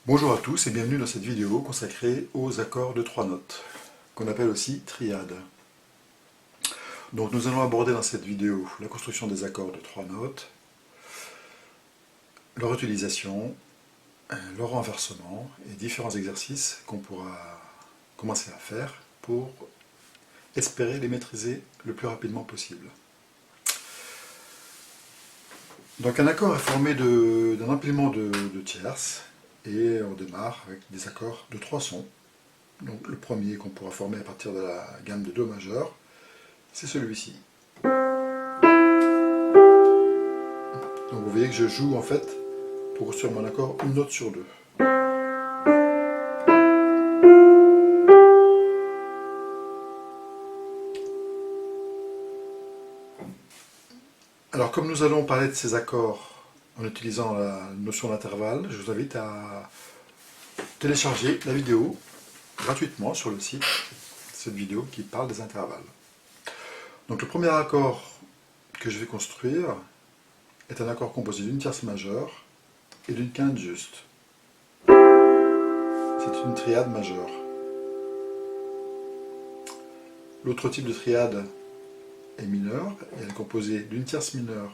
Bonjour à tous et bienvenue dans cette vidéo consacrée aux accords de 3 notes, qu'on appelle aussi triades. Donc nous allons aborder dans cette vidéo la construction des accords de 3 notes, leur utilisation, leur renversement et différents exercices qu'on pourra commencer à faire pour espérer les maîtriser le plus rapidement possible. Donc un accord est formé d'un empilement de tierces et on démarre avec des accords de 3 sons. Donc le premier qu'on pourra former à partir de la gamme de Do majeur, c'est celui-ci. Donc vous voyez que je joue en fait pour construire mon accord une note sur deux. Alors comme nous allons parler de ces accords en utilisant la notion d'intervalle, je vous invite à télécharger la vidéo gratuitement sur le site, cette vidéo qui parle des intervalles. Donc le premier accord que je vais construire est un accord composé d'une tierce majeure et d'une quinte juste. C'est une triade majeure. L'autre type de triade est mineure, et elle est composée d'une tierce mineure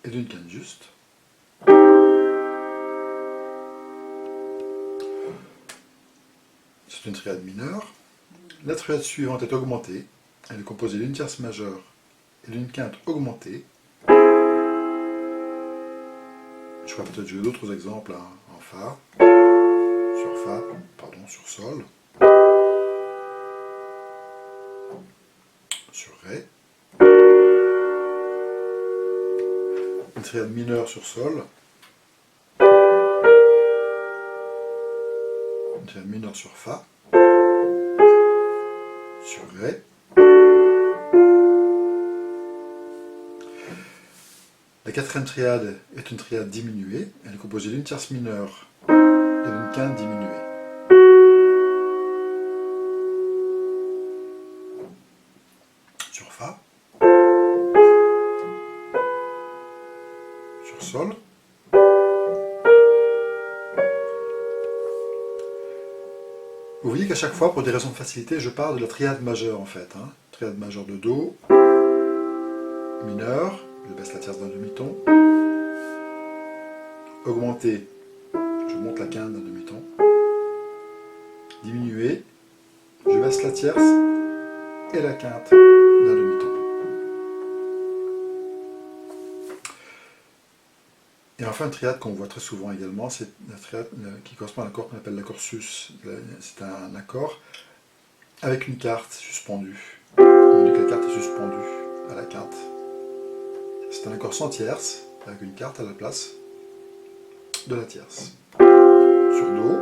et d'une quinte juste. C'est une triade mineure. La triade suivante est augmentée, elle est composée d'une tierce majeure et d'une quinte augmentée. Je pourrais peut-être jouer d'autres exemples en Fa, sur Sol, sur Ré, une triade mineure sur Sol, une triade mineure sur Fa, sur Ré, la quatrième triade est une triade diminuée, elle est composée d'une tierce mineure et d'une quinte diminuée. Sur Fa, sur Sol, vous voyez qu'à chaque fois, pour des raisons de facilité, je parle de la triade majeure en fait. Triade majeure de Do, mineur, je baisse la tierce d'un demi-ton, augmenté, je monte la quinte d'un demi-ton, diminué, je baisse la tierce et la quinte d'un demi-ton. Et enfin, une triade qu'on voit très souvent également, c'est la triade qui correspond à l'accord qu'on appelle l'accord sus. C'est un accord avec une carte suspendue. On dit que la carte est suspendue à la quinte. C'est un accord sans tierce, avec une carte à la place de la tierce. Sur Do,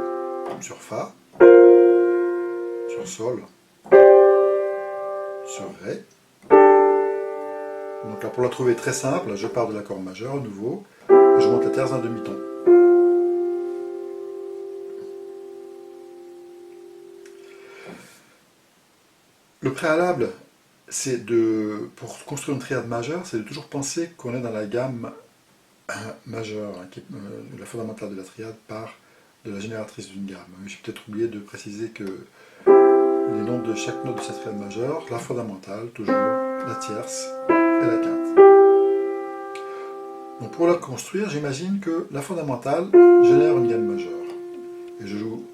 sur Fa, sur Sol, sur Ré. Donc là, pour la trouver très simple, je pars de l'accord majeur à nouveau, et je monte la tierce d'un demi-ton. Le préalable, pour construire une triade majeure, c'est de toujours penser qu'on est dans la gamme majeure, la fondamentale de la triade part de la génératrice d'une gamme. J'ai peut-être oublié de préciser que les noms de chaque note de cette triade majeure, la fondamentale, toujours, la tierce et la quinte. Donc pour la construire, j'imagine que la fondamentale génère une gamme majeure. Et je joue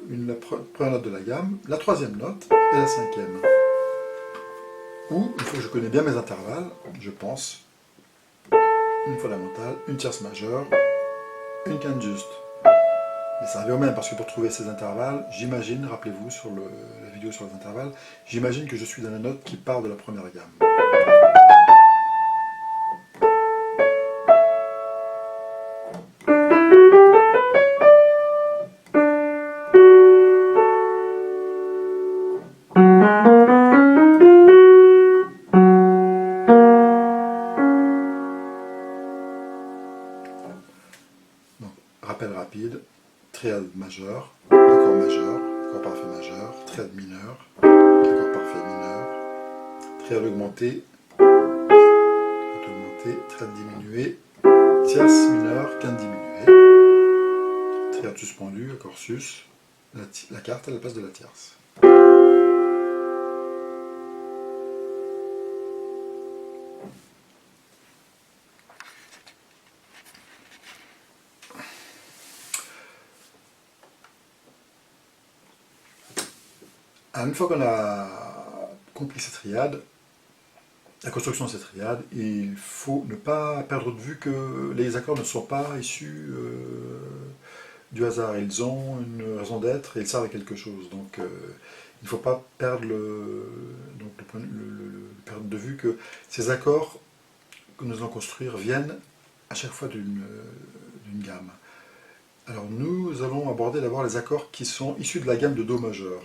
la première note de la gamme, la troisième note et la cinquième. Ou, une fois que je connais bien mes intervalles, je pense une fondamentale, une tierce majeure, une quinte juste. Mais ça revient au même, parce que pour trouver ces intervalles, j'imagine, rappelez-vous sur la vidéo sur les intervalles, j'imagine que je suis dans la note qui part de la première gamme. Donc, rappel rapide, triade majeure, accord parfait majeur, triade mineur, accord parfait mineur, triade augmentée, triade diminuée, tierce mineure, quinte diminuée. carte suspendue, accord sus, la carte à la place de la tierce. Une fois qu'on a compris cette triade, la construction de cette triade, il faut ne pas perdre de vue que les accords ne sont pas issus du hasard. Ils ont une raison d'être et ils servent à quelque chose. Donc il ne faut pas perdre perdre de vue que ces accords que nous allons construire viennent à chaque fois d'une gamme. Alors nous allons aborder d'abord les accords qui sont issus de la gamme de Do majeur.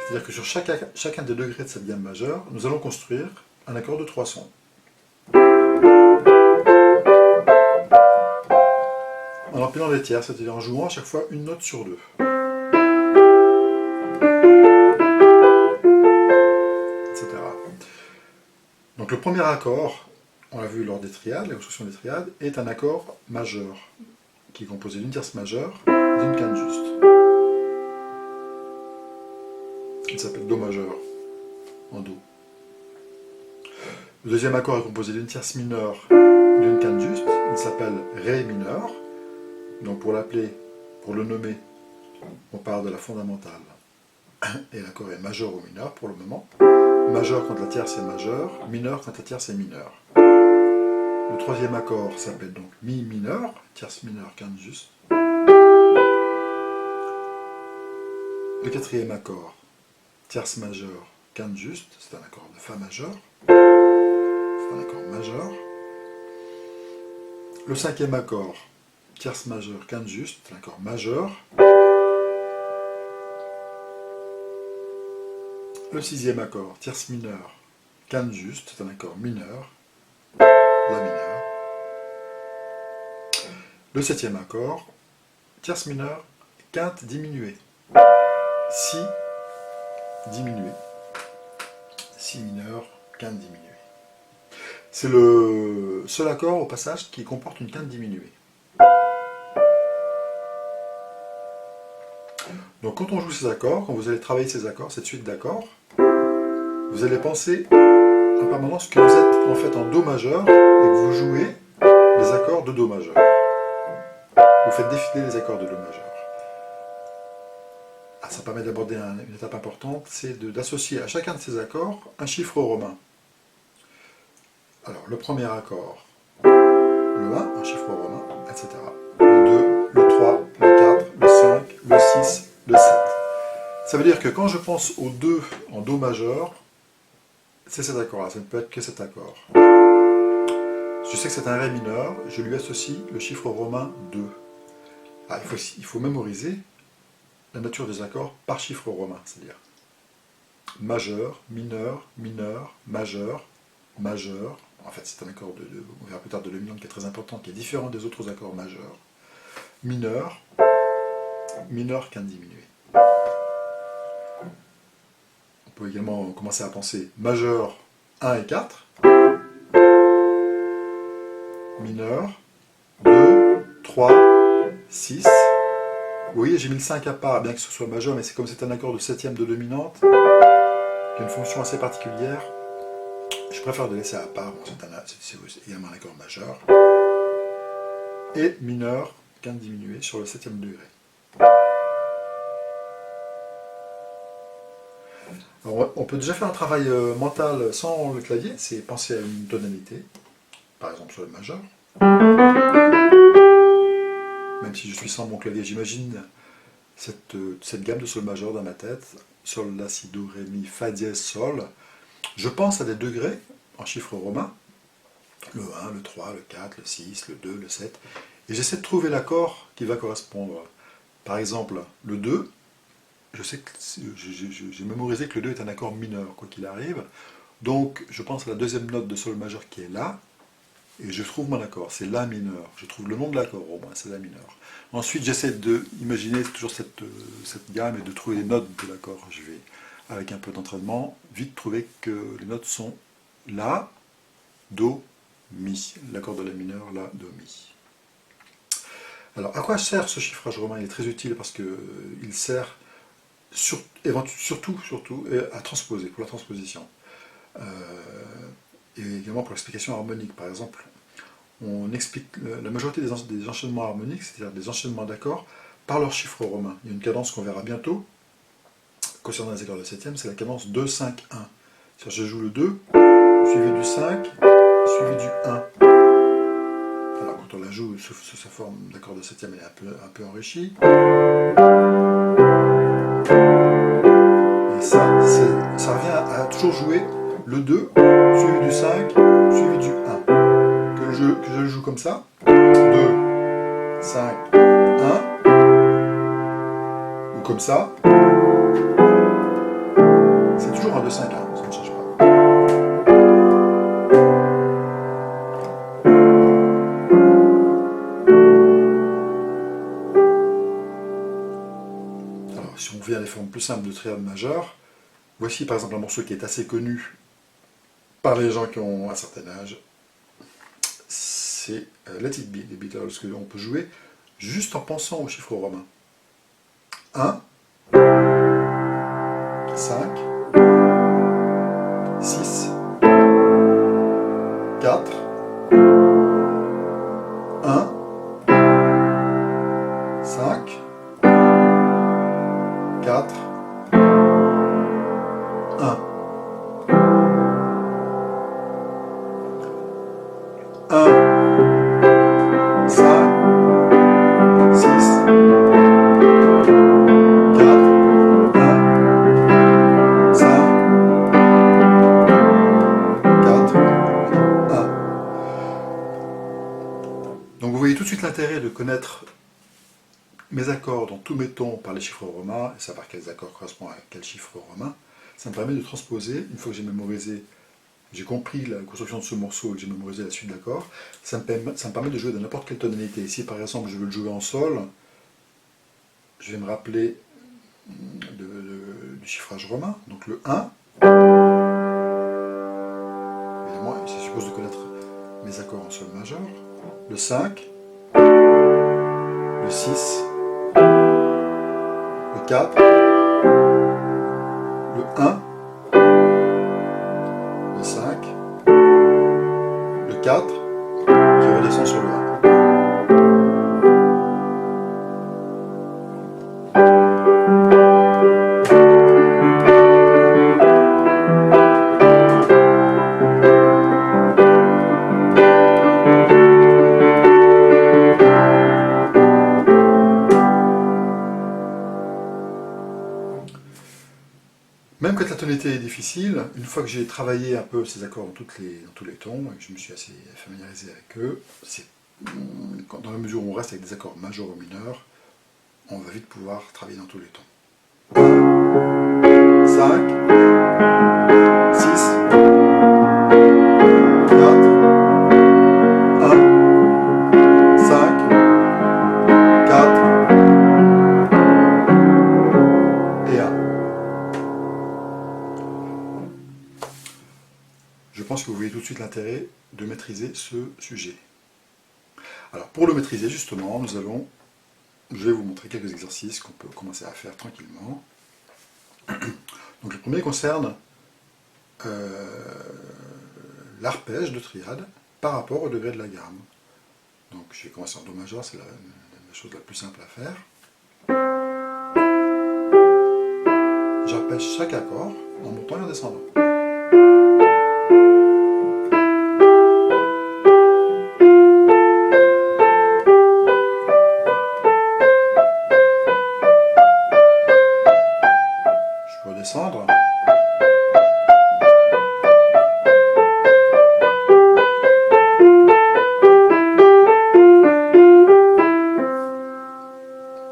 C'est-à-dire que sur chacun des degrés de cette gamme majeure, nous allons construire un accord de 3 sons. En empilant les tiers, c'est-à-dire en jouant à chaque fois une note sur deux. Etc. Donc le premier accord, on l'a vu lors des triades, la construction des triades, est un accord majeur, qui est composé d'une tierce majeure et d'une quinte juste. Il s'appelle Do majeur, en Do. Le deuxième accord est composé d'une tierce mineure et d'une quinte juste. Il s'appelle Ré mineur. Donc pour l'appeler, pour le nommer, on part de la fondamentale. Et l'accord est majeur ou mineur pour le moment. Majeur quand la tierce est majeure, mineur quand la tierce est mineure. Le troisième accord s'appelle donc Mi mineur, tierce mineure, quinte juste. Le quatrième accord, tierce majeure, quinte juste, c'est un accord de Fa majeur. C'est un accord majeur. Le cinquième accord, tierce majeure, quinte juste, c'est un accord majeur. Le sixième accord, tierce mineure, quinte juste, c'est un accord mineur, La mineur. Le septième accord, tierce mineure, quinte diminuée, Si diminué. Si mineur, quinte diminuée. C'est le seul accord au passage qui comporte une quinte diminuée. Donc quand on joue ces accords, quand vous allez travailler ces accords, cette suite d'accords, vous allez penser en permanence que vous êtes en fait en Do majeur et que vous jouez les accords de Do majeur. Vous faites défiler les accords de Do majeur. Ça permet d'aborder une étape importante, c'est d'associer à chacun de ces accords un chiffre romain. Alors, le premier accord, le 1, un chiffre romain, etc. Le 2, le 3, le 4, le 5, le 6, le 7. Ça veut dire que quand je pense au 2 en Do majeur, c'est cet accord-là, ça ne peut être que cet accord. Je sais que c'est un Ré mineur, je lui associe le chiffre romain 2. Ah, il faut mémoriser la nature des accords par chiffre romain, c'est-à-dire majeur, mineur, mineur, majeur, majeur. En fait, c'est un accord on verra plus tard de dominante qui est très important, qui est différent des autres accords majeurs. Mineur, mineur quinte diminuée. On peut également commencer à penser majeur 1 et 4, mineur 2, 3, 6. Vous voyez, j'ai mis le 5 à part, bien que ce soit majeur, mais c'est comme c'est un accord de septième de dominante, qui a une fonction assez particulière, je préfère le laisser à part, bon, c'est également un accord majeur, et mineur, quinte diminuée, sur le septième degré. Alors, on peut déjà faire un travail mental sans le clavier, c'est penser à une tonalité, par exemple sur le majeur. Même si je suis sans mon clavier, j'imagine cette gamme de sol majeur dans ma tête, sol, la, si, do, ré, mi, fa dièse, sol. Je pense à des degrés en chiffres romains, le 1, le 3, le 4, le 6, le 2, le 7, et j'essaie de trouver l'accord qui va correspondre. Par exemple, le 2, je sais que j'ai mémorisé que le 2 est un accord mineur, quoi qu'il arrive, donc je pense à la deuxième note de sol majeur qui est La, et je trouve mon accord, c'est La mineur. Je trouve le nom de l'accord au moins, c'est La mineur. Ensuite, j'essaie d'imaginer toujours cette gamme et de trouver les notes de l'accord. Je vais, avec un peu d'entraînement, vite trouver que les notes sont La, Do, Mi. L'accord de La mineur, La, Do, Mi. Alors, à quoi sert ce chiffrage romain? Il est très utile parce qu'il sert surtout à transposer, pour la transposition. Et également pour l'explication harmonique. Par exemple, on explique la majorité des enchaînements harmoniques, c'est-à-dire des enchaînements d'accords, par leur chiffre romain. Il y a une cadence qu'on verra bientôt, concernant les accords de septième, c'est la cadence 2-5-1. C'est-à-dire je joue le 2, suivi du 5, suivi du 1. Alors quand on la joue sous sa forme d'accord de septième, elle est un peu enrichie. Et ça revient à toujours jouer le 2, suivi du 5, suivi du 1. Que je le joue comme ça. 2, 5, 1. Ou comme ça. C'est toujours un 2, 5, 1, ça ne change pas. Alors, si on revient à des formes plus simples de triade majeure, voici par exemple un morceau qui est assez connu par les gens qui ont un certain âge. C'est Let It Be des Beatles, que on peut jouer juste en pensant au chiffre romain. 1, 5, 6, 4, 1, 5, 4, 1. 1, 5, 6, 4, 1, 5, 4, 1. Donc vous voyez tout de suite l'intérêt de connaître mes accords dans tous mes tons par les chiffres romains, et savoir quels accords correspondent à quel chiffre romain. Ça me permet de transposer, une fois que j'ai mémorisé, j'ai compris la construction de ce morceau et que j'ai mémorisé la suite d'accords, ça me permet de jouer dans n'importe quelle tonalité. Si par exemple je veux le jouer en sol, je vais me rappeler du chiffrage romain, donc le 1. Évidemment, ça suppose de connaître mes accords en sol majeur. Le 5, le 6, le 4, le 1, le 5, le 4, qui redescend sur le 1. Même quand la tonalité est difficile, une fois que j'ai travaillé un peu ces accords dans tous les tons, et que je me suis assez familiarisé avec eux, dans la mesure où on reste avec des accords majeurs ou mineurs, on va vite pouvoir travailler dans tous les tons. 1, 5, 6, 4, 1, 5, 4 et 1. Je pense que vous voyez tout de suite l'intérêt de maîtriser ce sujet. Alors pour le maîtriser justement, je vais vous montrer quelques exercices qu'on peut commencer à faire tranquillement. Donc le premier concerne l'arpège de triade par rapport au degré de la gamme. Donc je vais commencer en Do majeur, c'est la chose la plus simple à faire. J'arpège chaque accord en montant et en descendant. Je peux redescendre.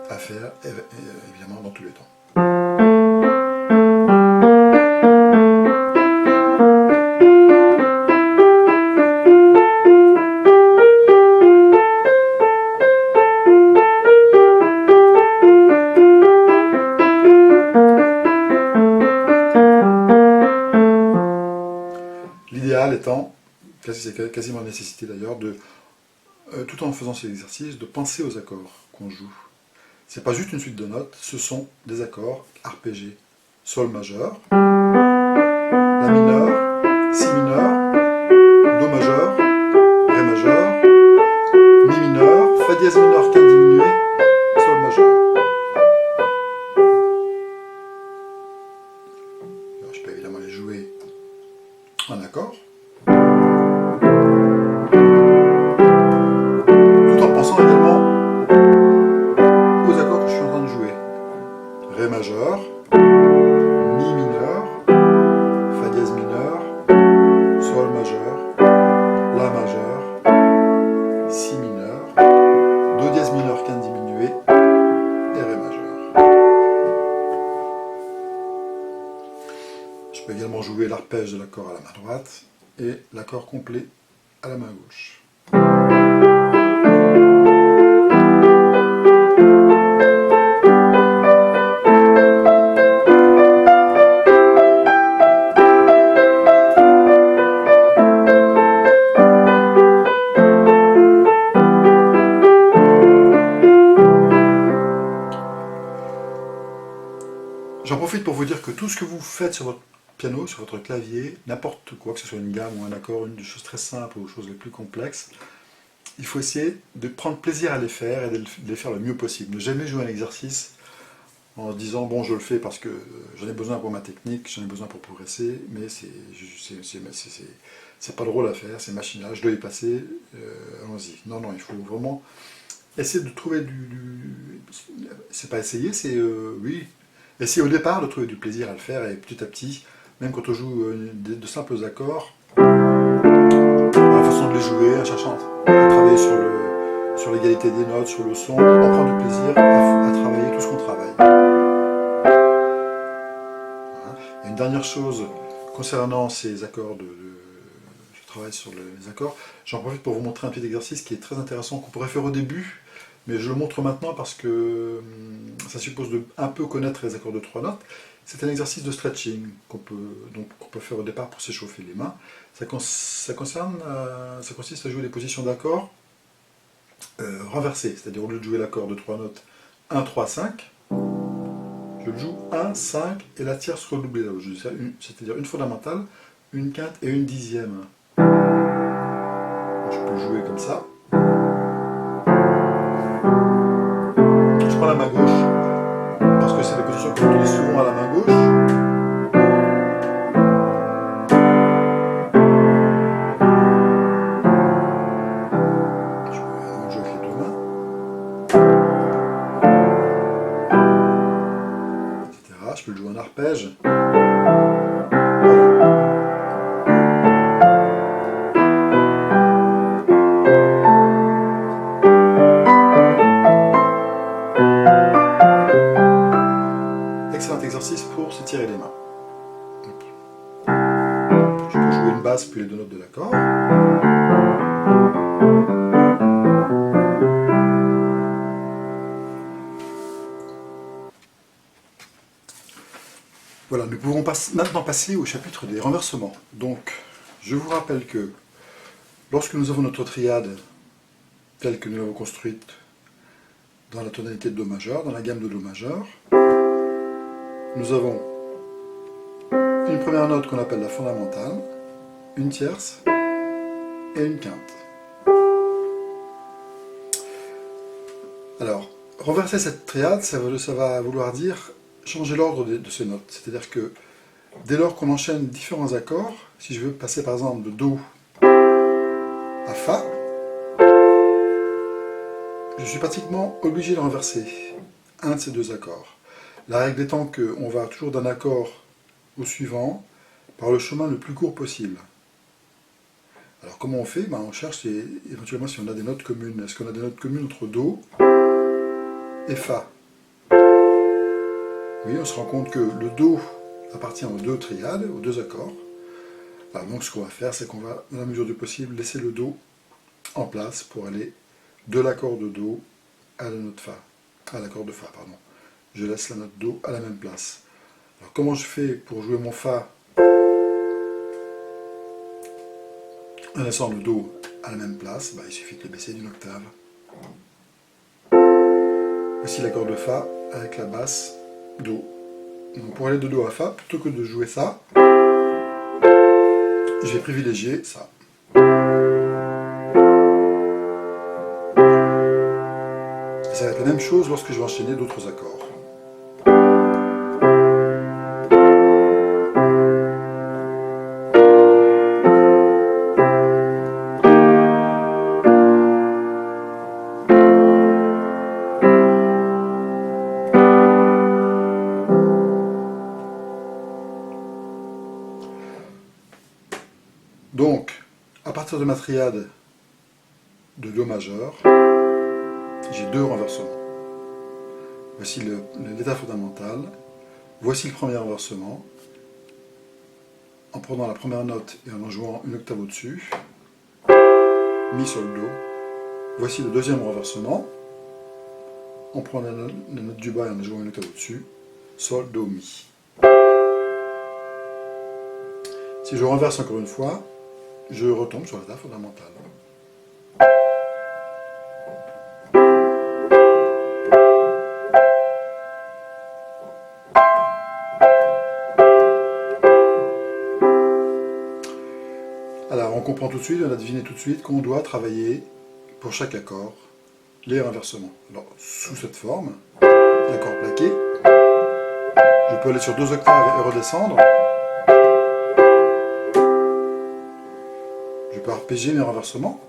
À faire évidemment dans tous les temps. L'idéal étant, c'est quasiment une nécessité d'ailleurs, de tout en faisant cet exercice, de penser aux accords qu'on joue. C'est pas juste une suite de notes, ce sont des accords arpégés. Sol majeur, La mineur, Si mineur, Do majeur, Ré majeur, Mi mineur, Fa dièse mineur quinte diminué, Sol majeur. Alors, je peux évidemment les jouer en accord, tout en pensant également aux accords que je suis en train de jouer. Ré majeur, Mi mineur, Fa dièse mineur, Sol majeur, La majeur, Si mineur, Do dièse mineur quinte diminué et Ré majeur. Je peux également jouer l'arpège de l'accord à la main droite et l'accord complet à la main gauche. J'en profite pour vous dire que tout ce que vous faites sur votre piano, sur votre clavier, n'importe quoi, que ce soit une gamme ou un accord, une des choses très simples ou des choses les plus complexes, il faut essayer de prendre plaisir à les faire et de les faire le mieux possible. Ne jamais jouer un exercice en disant bon je le fais parce que j'en ai besoin pour ma technique, j'en ai besoin pour progresser, mais c'est pas drôle à faire, c'est machinal, je dois y passer, allons-y. Non, non, il faut vraiment essayer de trouver c'est pas essayer, c'est oui, essayer au départ de trouver du plaisir à le faire et petit à petit, même quand on joue de simples accords, la façon de les jouer, en cherchant à travailler sur l'égalité des notes, sur le son, on prend du plaisir à travailler tout ce qu'on travaille. Voilà. Et une dernière chose concernant ces accords je travaille sur les accords, j'en profite pour vous montrer un petit exercice qui est très intéressant, qu'on pourrait faire au début, mais je le montre maintenant parce que ça suppose de un peu connaître les accords de 3 notes. C'est un exercice de stretching qu'on peut faire au départ pour s'échauffer les mains. Ça consiste à jouer des positions d'accords renversées, c'est-à-dire au lieu de jouer l'accord de 3 notes 1, 3, 5, je le joue 1, 5 et la tierce redoublée, c'est-à-dire une fondamentale, une quinte et une dixième. Je peux le jouer comme ça. Je prends la main gauche, parce que c'est la position qu'on utilise souvent à la main gauche. Je peux jouer avec les deux mains, etc. Je peux le jouer en arpège. Excellent exercice pour s'étirer les mains. Je peux jouer une basse puis les deux notes de l'accord. Voilà, nous pouvons maintenant passer au chapitre des renversements. Donc, je vous rappelle que lorsque nous avons notre triade telle que nous l'avons construite dans la tonalité de Do majeur, dans la gamme de Do majeur, nous avons une première note qu'on appelle la fondamentale, une tierce et une quinte. Alors, renverser cette triade, ça va vouloir dire changer l'ordre de ces notes. C'est-à-dire que dès lors qu'on enchaîne différents accords, si je veux passer par exemple de Do à Fa, je suis pratiquement obligé de renverser un de ces deux accords. La règle étant qu'on va toujours d'un accord au suivant par le chemin le plus court possible. Alors comment on fait? On cherche éventuellement si on a des notes communes. Est-ce qu'on a des notes communes entre Do et Fa? Oui, on se rend compte que le Do appartient aux deux triades, aux deux accords. Alors donc ce qu'on va faire, c'est qu'on va, dans la mesure du possible, laisser le Do en place pour aller de l'accord de Do à la note Fa. À l'accord de Fa, pardon. Je laisse la note Do à la même place. Alors comment je fais pour jouer mon Fa en laissant le Do à la même place, il suffit de le baisser d'une octave. Voici l'accord de Fa avec la basse Do. Donc pour aller de Do à Fa, plutôt que de jouer ça, je vais privilégier ça. Et ça va être la même chose lorsque je vais enchaîner d'autres accords. Donc, à partir de ma triade de Do majeur, j'ai deux renversements. Voici l'état fondamental. Voici le premier renversement. En prenant la première note et en jouant une octave au-dessus. Mi, sol, Do. Voici le deuxième renversement. En prenant la note du bas et en jouant une octave au-dessus. Sol, Do, Mi. Si je renverse encore une fois, je retombe sur l'état fondamental. Alors on comprend tout de suite, on a deviné tout de suite qu'on doit travailler pour chaque accord les renversements. Alors sous cette forme, l'accord plaqué, je peux aller sur 2 octaves et redescendre. Je peux arpéger mes renversements.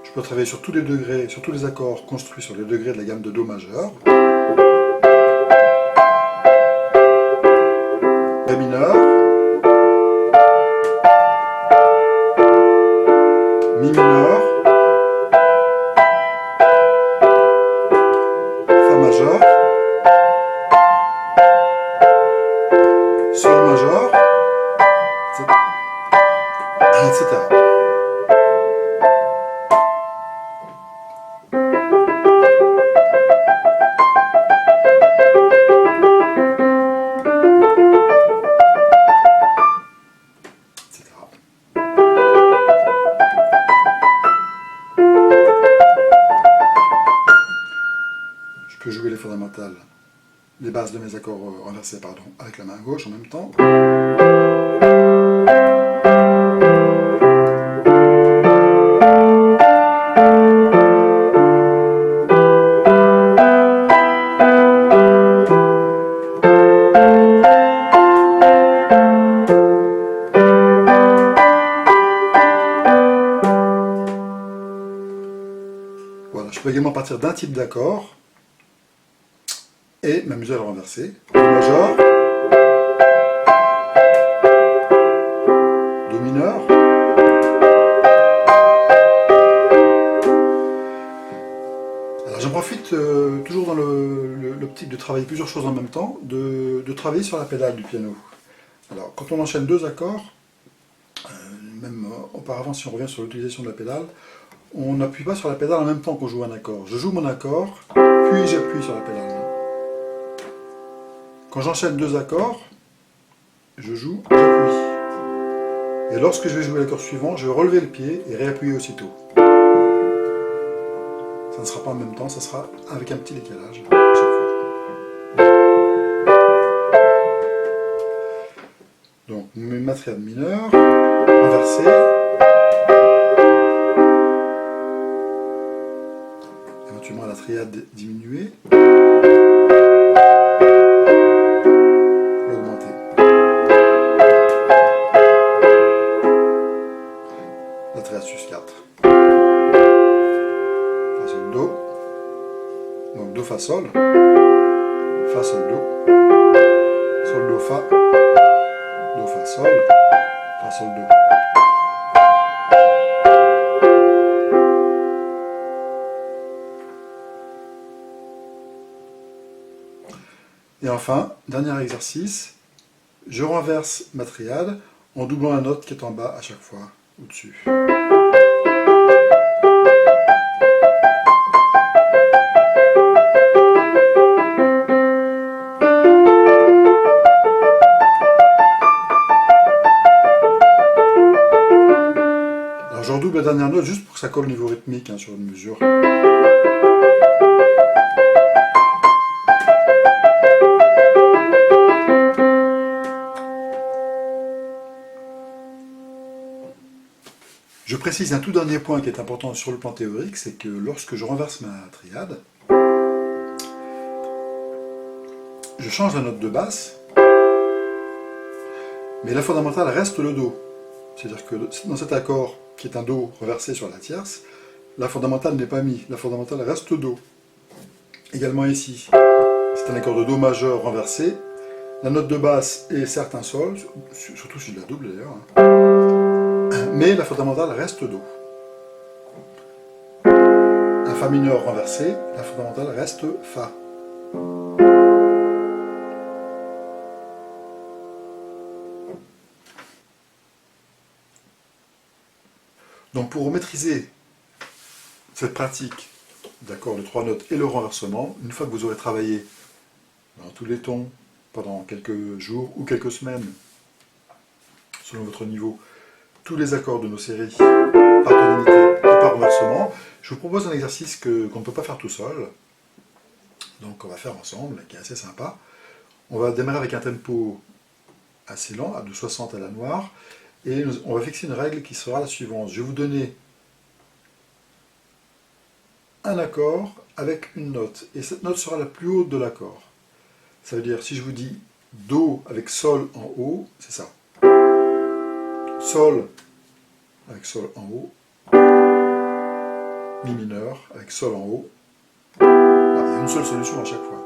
Je peux travailler sur tous les degrés, sur tous les accords construits sur les degrés de la gamme de Do majeur. Ré mineur. Mi mineur. Fa majeur. Sol majeur. Etc. Je peux jouer les fondamentales, les bases de mes accords renversés, avec la main gauche en même temps. Voilà, je peux également partir d'un type d'accord et m'amuser à le renverser. Do majeur, Do mineur, alors j'en profite toujours dans l'optique de travailler plusieurs choses en même temps, de travailler sur la pédale du piano. Alors quand on enchaîne 2 accords, même auparavant si on revient sur l'utilisation de la pédale, on n'appuie pas sur la pédale en même temps qu'on joue un accord. Je joue mon accord, puis j'appuie sur la pédale. Quand j'enchaîne 2 accords, je joue, j'appuie. Et lorsque je vais jouer l'accord suivant, je vais relever le pied et réappuyer aussitôt. Ça ne sera pas en même temps, ça sera avec un petit décalage à chaque fois. Donc, ma triade mineure, inversée. Éventuellement la triade diminuée. Sus 4. Fa sol Do. Donc Do Fa Sol. Fa Sol Do. Sol Do Fa. Do Fa Sol. Fa Sol Do. Et enfin, dernier exercice, je renverse ma triade en doublant la note qui est en bas à chaque fois au-dessus. dernière note juste pour que ça colle au niveau rythmique hein, sur une mesure. Je précise un tout dernier point qui est important sur le plan théorique, c'est que lorsque je renverse ma triade, je change la note de basse, mais la fondamentale reste le Do. C'est-à-dire que dans cet accord, qui est un Do renversé sur la tierce, la fondamentale n'est pas mise, la fondamentale reste Do. Également ici, c'est un accord de Do majeur renversé, la note de basse est certes un Sol, surtout si je la double d'ailleurs, hein, mais la fondamentale reste Do. Un Fa mineur renversé, la fondamentale reste Fa. Donc pour maîtriser cette pratique d'accords de 3 notes et le renversement, une fois que vous aurez travaillé dans tous les tons pendant quelques jours ou quelques semaines, selon votre niveau, tous les accords de nos séries par tonalité et par renversement, je vous propose un exercice qu'on ne peut pas faire tout seul, donc on va faire ensemble, qui est assez sympa. On va démarrer avec un tempo assez lent, de 60 à la noire, et on va fixer une règle qui sera la suivante. Je vais vous donner un accord avec une note, et cette note sera la plus haute de l'accord. Ça veut dire, si je vous dis Do avec Sol en haut, c'est ça. Sol avec Sol en haut, Mi mineur avec Sol en haut. Voilà, il y a une seule solution à chaque fois.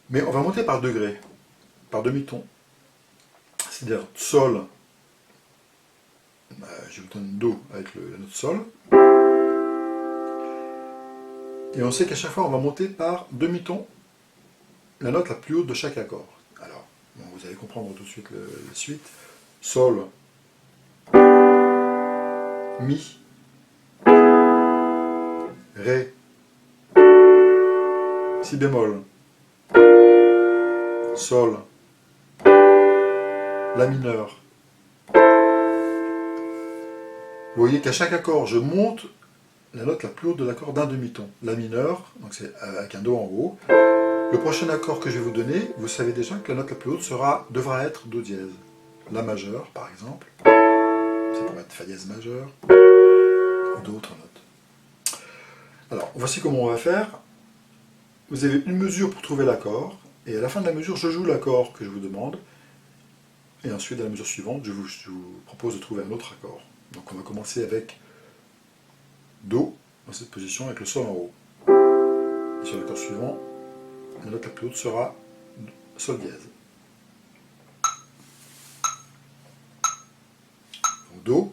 Mais on va monter par degrés, par demi-ton. C'est-à-dire Sol, je vous donne Do avec la note Sol. Et on sait qu'à chaque fois, on va monter par demi-ton la note la plus haute de chaque accord. Alors, bon, vous allez comprendre tout de suite la suite. Sol, Mi, Ré, Si bémol, Sol, La mineur. Vous voyez qu'à chaque accord, je monte la note la plus haute de l'accord d'un demi-ton. La mineur, donc c'est avec un Do en haut. Le prochain accord que je vais vous donner, vous savez déjà que la note la plus haute devra être Do dièse. La majeure, par exemple. Ça pourrait être Fa dièse majeur, ou d'autres notes. Alors, voici comment on va faire. Vous avez une mesure pour trouver l'accord, et à la fin de la mesure, je joue l'accord que je vous demande, et ensuite, à la mesure suivante, je vous propose de trouver un autre accord. Donc on va commencer avec Do, dans cette position, avec le Sol en haut. Et sur l'accord suivant, la note la plus haute sera Sol dièse. Donc Do,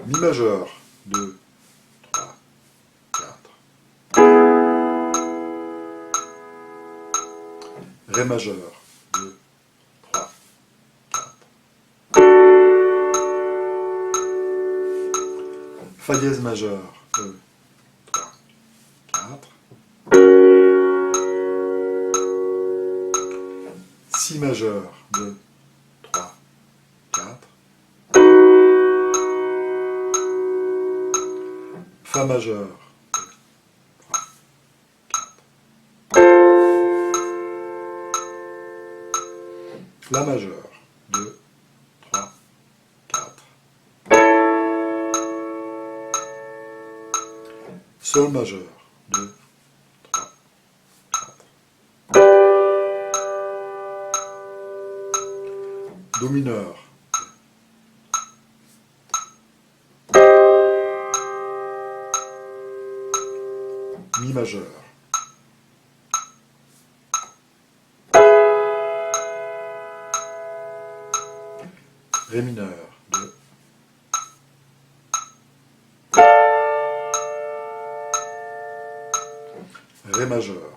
Mi majeur, 2, 3, 4. Ré majeur, 2, 3, 4. Fa dièse majeur, 2, 3, 4. Si majeur, 2, 3, 4. Fa majeur, 2, 3, 4. La majeur, 2, 3, 4. Sol majeur, 2, 3, 4. Do mineur, 2. Mi majeur. Ré mineur, 2. Ré majeur.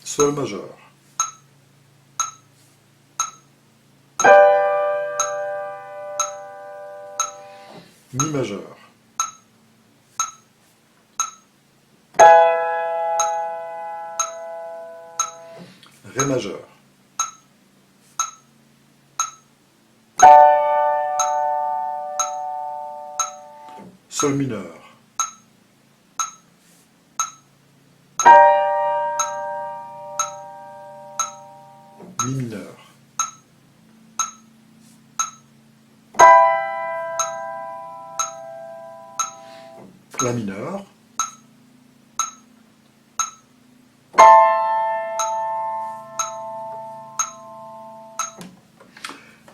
Sol majeur. Mi majeur. Sol mineur. Mi mineur. La mineur.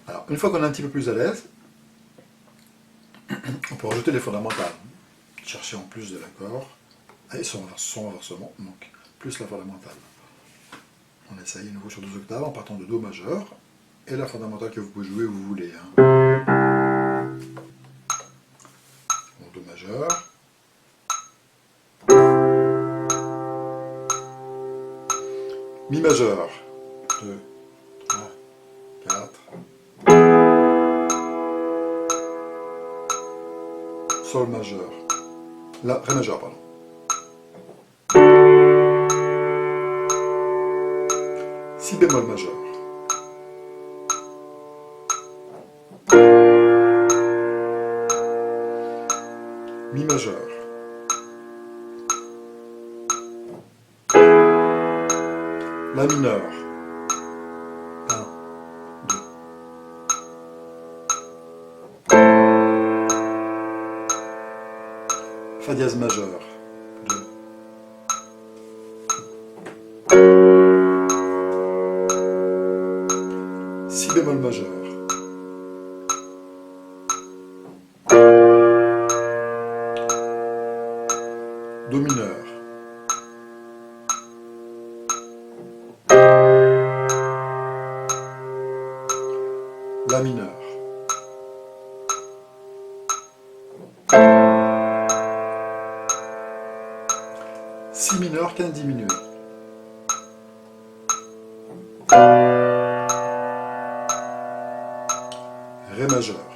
Alors, une fois qu'on est un petit peu plus à l'aise, on peut rajouter les fondamentales. Chercher en plus de l'accord, et son renversement, donc plus la fondamentale. On essaye à nouveau sur 2 octaves en partant de Do majeur, et la fondamentale que vous pouvez jouer où vous voulez. Bon, Do majeur. Mi majeur. 2, 3, 4. Sol majeur. La, Ré majeur, pardon. Si bémol majeur. Mi majeur. La mineur. 1, 2. Fa dièse majeur. 2. Si bémol majeur. Do mineur. La mineur. Si mineur, quinte diminuée. Ré majeur.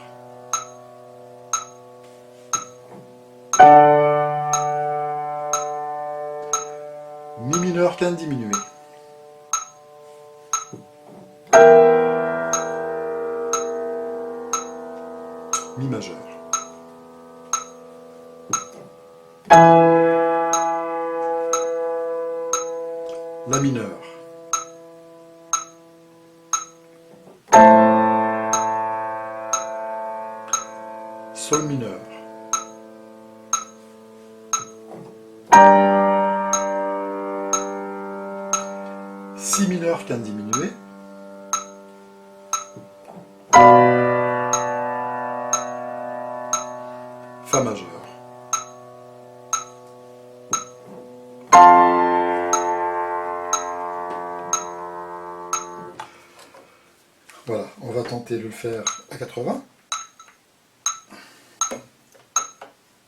Mi mineur, quinte diminuée. Mi majeur. La mineur. Sol mineur. Si mineur, quinte diminuée. Fa majeur. Voilà, on va tenter de le faire à 80.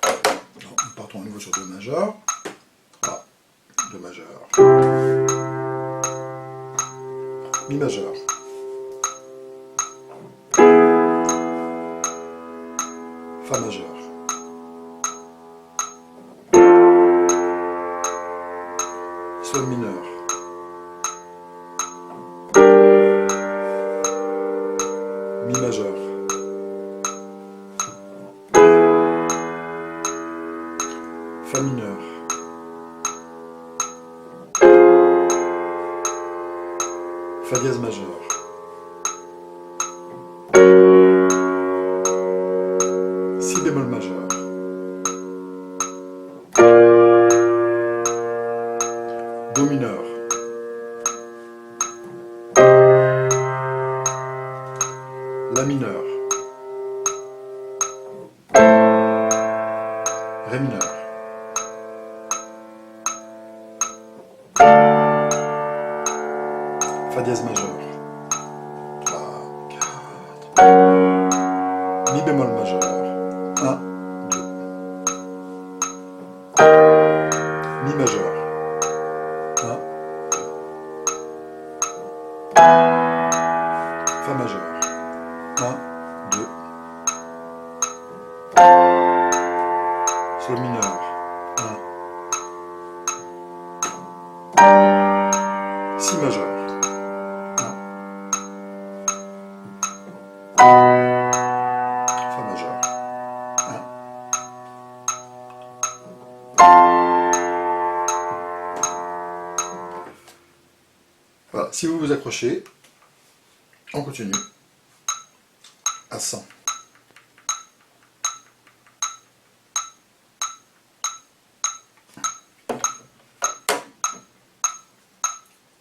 Alors, nous partons à nouveau sur Do majeur. Ah, Do majeur. Mi majeur. Fa majeur. Sol mineur. Mi majeur. Fa mineur. Fa dièse majeur. Si bémol majeur. Do mineur. La mineur. Ré mineur. Fa dièse majeur. 3, 4. Mi bémol majeur. 1, 2. Mi majeur. 1, 2. Fa majeur. 1, 2. Sol mineur. 1. Si majeur. 1. Fa majeur. 1. Si vous vous accrochez, on continue à 100.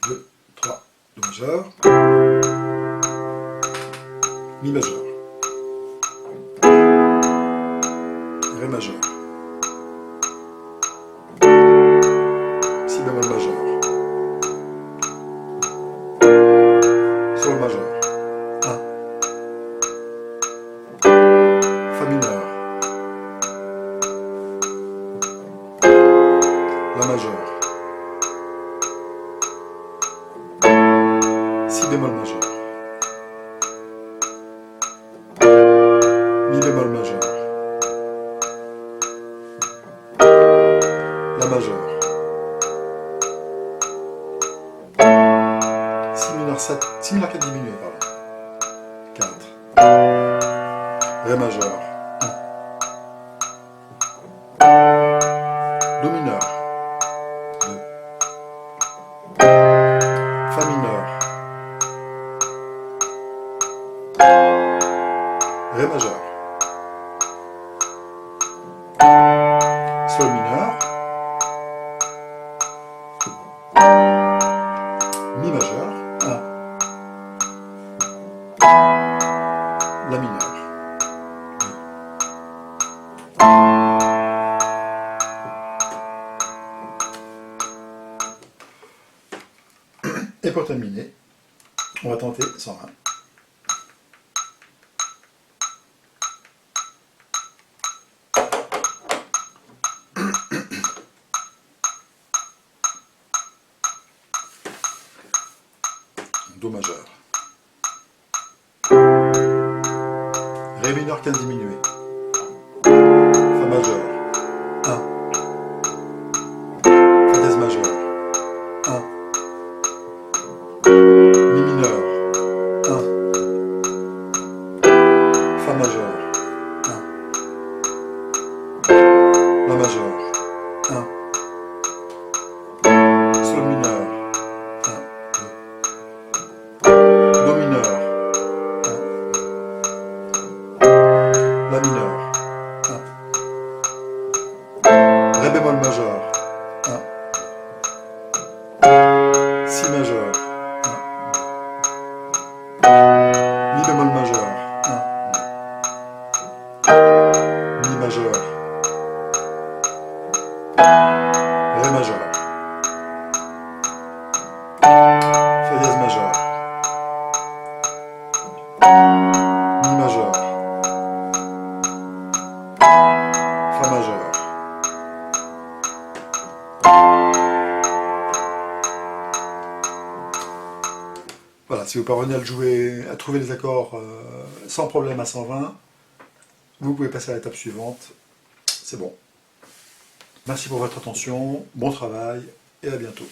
2, 3, Do majeur, Mi majeur, Ré majeur, Si bémol majeur, Sol majeur, 1, Fa mineur, La majeur, Si bémol majeur, Mi bémol majeur, La majeur, Si mineur 7, Si mineur 4 diminué, pardon, 4, Ré majeur, 1, Do mineur, 2, Fa mineur, Ré majeur, Sol mineur, Mi majeur, 1, La mineur, et pour terminer, on va tenter 120. Do majeur, Ré mineur 15 diminué, Fa majeur, 1, Fa dièse majeur, 1, Mi mineur, 1, Fa majeur, 1, La majeur, 1, Sol mineur, 1, 2, Do mineur, 1, La mineur, 1, Ré bémol majeur, 1, Si majeur, 1, Mi bémol majeur, 1, Mi majeur, Ré majeur, Fa dièse majeur, Mi majeur, Fa majeur. Voilà, si vous parvenez à le jouer, à trouver les accords sans problème à 120, vous pouvez passer à l'étape suivante. C'est bon. Merci pour votre attention, bon travail et à bientôt.